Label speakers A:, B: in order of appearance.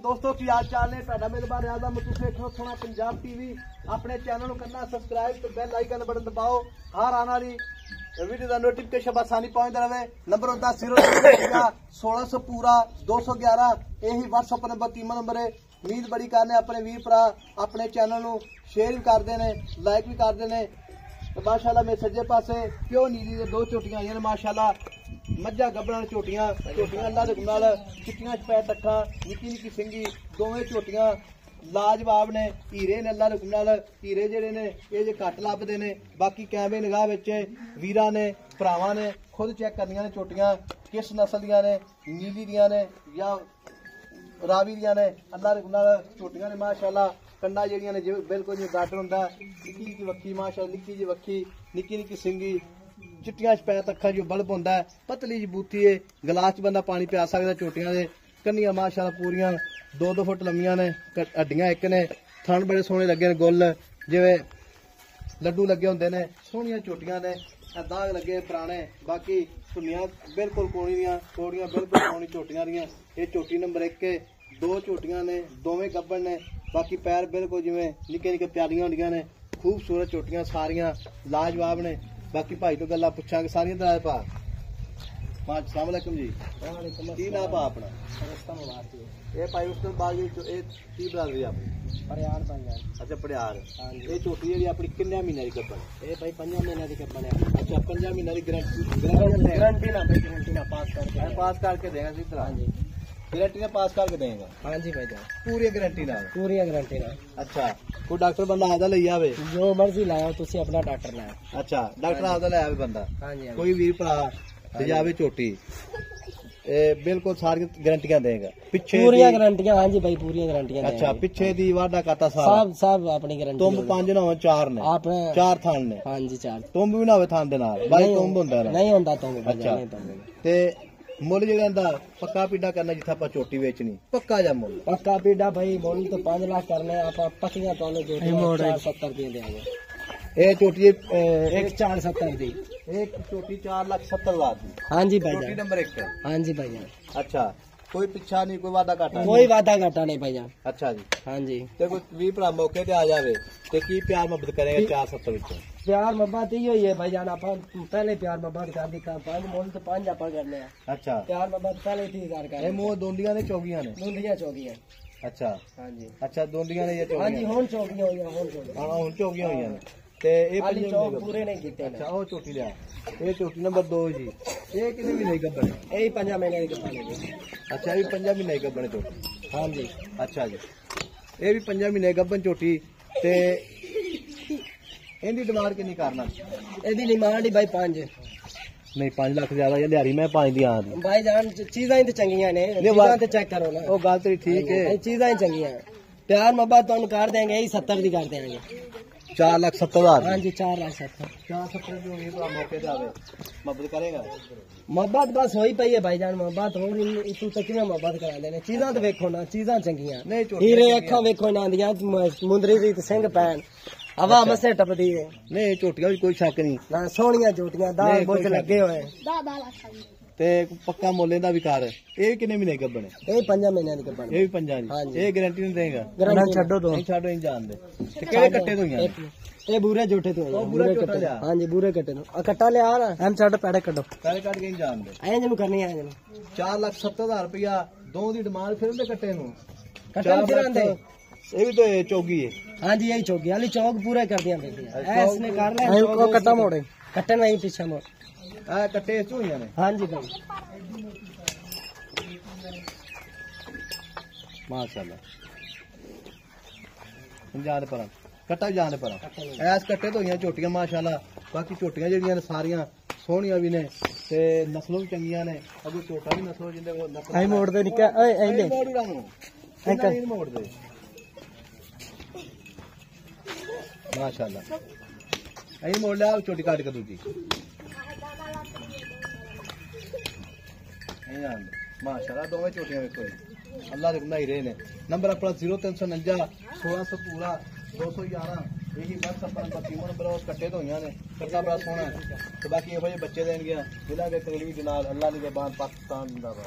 A: दोस्तों की हाल चाल ने ਤੁਹਾਡਾ ਮੇਜ਼ਬਾਨ ਆਜ਼ਮ ਤੁਸੀਂ ਦੇਖੋ ਸੋਹਣਾ ਪੰਜਾਬ ਟੀਵੀ ਆਪਣੇ ਚੈਨਲ ਨੂੰ ਕਰਨਾ ਸਬਸਕ੍ਰਾਈਬ ਤੇ ਬੈਲ ਆਈਕਨ ਬਟਨ ਦਬਾਓ ਹਰ ਆਉਣ ਵਾਲੀ वीडियो का नोटिफिकेशन आसानी पहुंचता रहे। नंबर होता 1600 पूरा 211 यही व्हाट्सएप नंबर टीम नंबर है। उम्मीद बड़ी करने अपने वीर भरा अपने चैनल को शेयर भी करते हैं लाइक भी करते हैं। तो माशाल्लाह मेरे सज्जे पासे प्योर नीली दे दो झोटियां आई माशाल्लाह मज्जा गब्बड़ झोटियां अल्लाह दे नाल चिट्टियां पैर टक्का निक्की निक्की सिंगी दोवें झोटियां लाजवाब ने हीरे ने अल्लाह दे नाल हीरे जेडे ने ये जे घट लभदे ने बाकी कैमरे निगाह विच वीरां ने भरावां ने खुद चेक करनियां ने झोटियां किस नस्ल दियां ने नीली दियां ने या रावी दियां ने अल्लाह दे नाल झोटियां ने माशाल्लाह कंडा जेड़ियां ने बिल्कुल जिवें गाडर हुंदा निक्की निक्की वक्खी माशाल्लाह निक्की जी वक्खी निक्की निक्की सिंगी चिट्टियां पैर अखां जो बल्ब हुंदा पतली जी बूथी है गिलास च बंदा पानी पिया सकदा झोटियां दे कन्नियां माशाल्लाह पूरियां 2-2 फुट लंबियां ने हड्डियां एक ने थन बड़े सोहने लगे ने गुल जिवें लड्डू लगे होंदे ने सोहणियां झोटियां ने दाग लगे पुराने बाकी धुनियां बिल्कुल कोणी दियां कोड़ियां बिल्कुल कोणी झोटियां दियां ये झोटी नंबर 1 है। दो झोटियां ने दोवें गब्बड़ ने बाकी पैर बिल्कुल जिवें निक्के निक्के प्यालियां होंदियां ने खूबसूरत झोटियां सारियां लाजवाब ने। बाकी भाई तो गल्लां पुछांगे सारियां दराज पा अस्सलाम वालेकुम जी की नाम पा अपना ये भाई उस दिन बाद की बरादरी अपनी
B: परियार भाई यार
A: अच्छा परियार ये झोटी जी अपनी किन्ने महीने की गब्बड़
B: ये भाई 5 महीने की गब्बड़ है।
A: अच्छा 5 महीने की गारंटी
B: ना
A: पास करके देगा इस तरह जी गारंटी ना पास करके देगा
B: हाँ जी भाई
A: पूरी गारंटी ना अच्छा कोई डॉक्टर बंदा ਆਦਾ ਲਈ ਆਵੇ
B: जो मर्जी लाओ तुसी अपना डॉक्टर लाओ
A: अच्छा डॉक्टर ਆਦਾ ਲੈ ਆਵੇ ਬੰਦਾ
B: हाँ जी
A: कोई वीर भरा जावे झोटी बिल्कुल सारी गारंटियां देगा पीछे
B: पूरी गारंटियां हाँ जी भाई पूरी गारंटियां
A: अच्छा पीछे दी वादा काटा
B: सब अपनी गारंटी
A: तुम 5 ना हो 4 ने
B: आपने
A: 4 थान ने
B: हाँ जी 4
A: तुम भी ना होवे थान दे नाल भाई तुम हुंदा
B: नहीं हुंदा तुम
A: अच्छा ते मुल जेड़ा दा पक्का पीड़ा करना जिथा आपा झोटी बेचनी पक्का जा मुल
B: पक्का पीड़ा भाई मुल तो 5 लाख करने आपा पक्कियां तोने जो 470 दी देंगे
A: ये झोटी
B: 1,470 दी
A: एक झोटी 4,70,000 दी
B: हाँ जी भाई
A: झोटी नंबर 1
B: हाँ जी भाई
A: अच्छा कोई पिछा नहीं कोई वादा घाटा
B: कोई वादा घाटा नहीं भाई
A: अच्छा जी
B: हाँ जी
A: ते कोई भी भरा मौके ते आ जावे ते की प्यार मोहब्बत करेगा 470 विच
B: प्यार मोहब्बत ही होई है भाई जान आप पहले प्यार मोहब्बत कर दी का 5 मोल तो 5 आपा करने हैं
A: अच्छा
B: प्यार मोहब्बत पहले 30,000 का
A: ये मुंह दोंडियां ने चौगियां ने
B: मुंडियां चौगियां
A: अच्छा
B: हाँ जी
A: अच्छा दोंडियां ने ये
B: हाँ
A: चौगियां
B: जी हुन चौगियां होई हुन चौगियां
A: हां हुन चौगियां होईयां ने ते ये
B: खाली चौक पूरे नहीं कीते
A: अच्छा ओ चोटी लिया ये चोटी नंबर 2 जी ये कितने महीने की गब्बड़
B: यही 5 महीने की गब्बड़
A: अच्छा ये 5 महीने की गब्बड़ चोटी
B: हाँ जी
A: अच्छा जी ये भी 5 महीने गब्बड़ चोटी ते इनकी डिमांड कितनी करना
B: ਇਹਦੀ ਡਿਮਾਂਡ ਹੀ ਭਾਈ 5
A: नहीं 5 लाख ज्यादा या दिहाड़ी मैं 5 दी आंदी
B: ਭਾਈ ਜਾਨ ਚੀਜ਼ਾਂ ਹੀ ਤੇ ਚੰਗੀਆਂ ਨੇ ਚੀਜ਼ਾਂ ਤੇ ਚੈੱਕ ਕਰੋ ਨਾ
A: ਉਹ ਗੱਲ ਤੇਰੀ ਠੀਕ ਹੈ
B: ਇਹ ਚੀਜ਼ਾਂ ਹੀ ਚੰਗੀਆਂ ਪਿਆਰ ਮੁਹੱਬਤ ਤੁਹਾਨੂੰ ਕਰ ਦੇਂਗੇ ਇਹੀ 70 ਦੀ ਕਰ ਦੇਂਗੇ
A: 4,70,000
B: हाँ जी 4,70,000
A: 470 जो ये तो मौके पे आवे मोहब्बत करेगा
B: मोहब्बत बस होई पई है भाईजान मोहब्बत हो रही तू तक में मोहब्बत करा लेने चीज़ां तो देखो ना चीज़ां चंगियां
A: नहीं झोटी
B: हीरे अखां देखो ना आंदियां मुंदरी दी ते सिंह पैन हवा मसे टपदी है
A: नहीं झोटियां कोई शक नहीं
B: ना सोहणियां झोटियां दाल बुझ लगे होए
A: ते पक्का मोले दा विकार ये कितने महीने गब्बड़ है
B: ये 5 महीने दी गब्बड़
A: ये भी 5 दी ये गारंटी नहीं देगा
B: गारंटी छड्डो दो
A: नहीं छाड़ो नहीं जान दे ते केड़े कट्टे तो यार
B: ये बूरे जोटे तो
A: ओ बूरे कट्टे लिया
B: हां जी बूरे कट्टे नो आ कट्टा ले आ ना हम छड़ पैड़े कड्डो
A: पैड़े कट के नहीं जान दे
B: ऐ जनु करनी है जनु
A: 4,70,000 रुपया दो दी डिमांड फिर दे कट्टे नु
B: कट्टा फिर दे
A: ये भी तो चौगी है
B: हां जी यही चौकी वाली चौक पूरे कर दिया बेटियां ऐसने कर ले को कट्टा मोड़े कट्टे नहीं पीछे मोड़
A: आ कट्टे इस हुई ने
B: हां जी भाई
A: माशाल्लाह जान पर कट्टा जान पर ऐस कट्टे तो हुई झोटियां माशाल्लाह बाकी झोटियां जेहड़ियां ने सारियां सोहणियां भी ने ते नस्लों भी चंगियां ने अगो छोटा भी नस्ल जिंदे वो नस्ल
B: आई मोड़ दे निका ओए ऐले
A: नहीं मोड़ दे माशाल्लाह आई मोड़ लिया छोटी काट के दूजी माशाल्लाह दोवें झोटियां वेखो अल्लाह दे बनाई रहे ने नंबर अपना 0349 1600 पूरा 211 यही व्हाट्सएप पर नंबर नंबर और कट्टे तो हुई ने कट्टा बड़ा सोहना तो बाकी ये बच्चे देन गया जिला के करीबी जनाल अल्लाह दी ज़बान पाकिस्तान जिंदाबाद।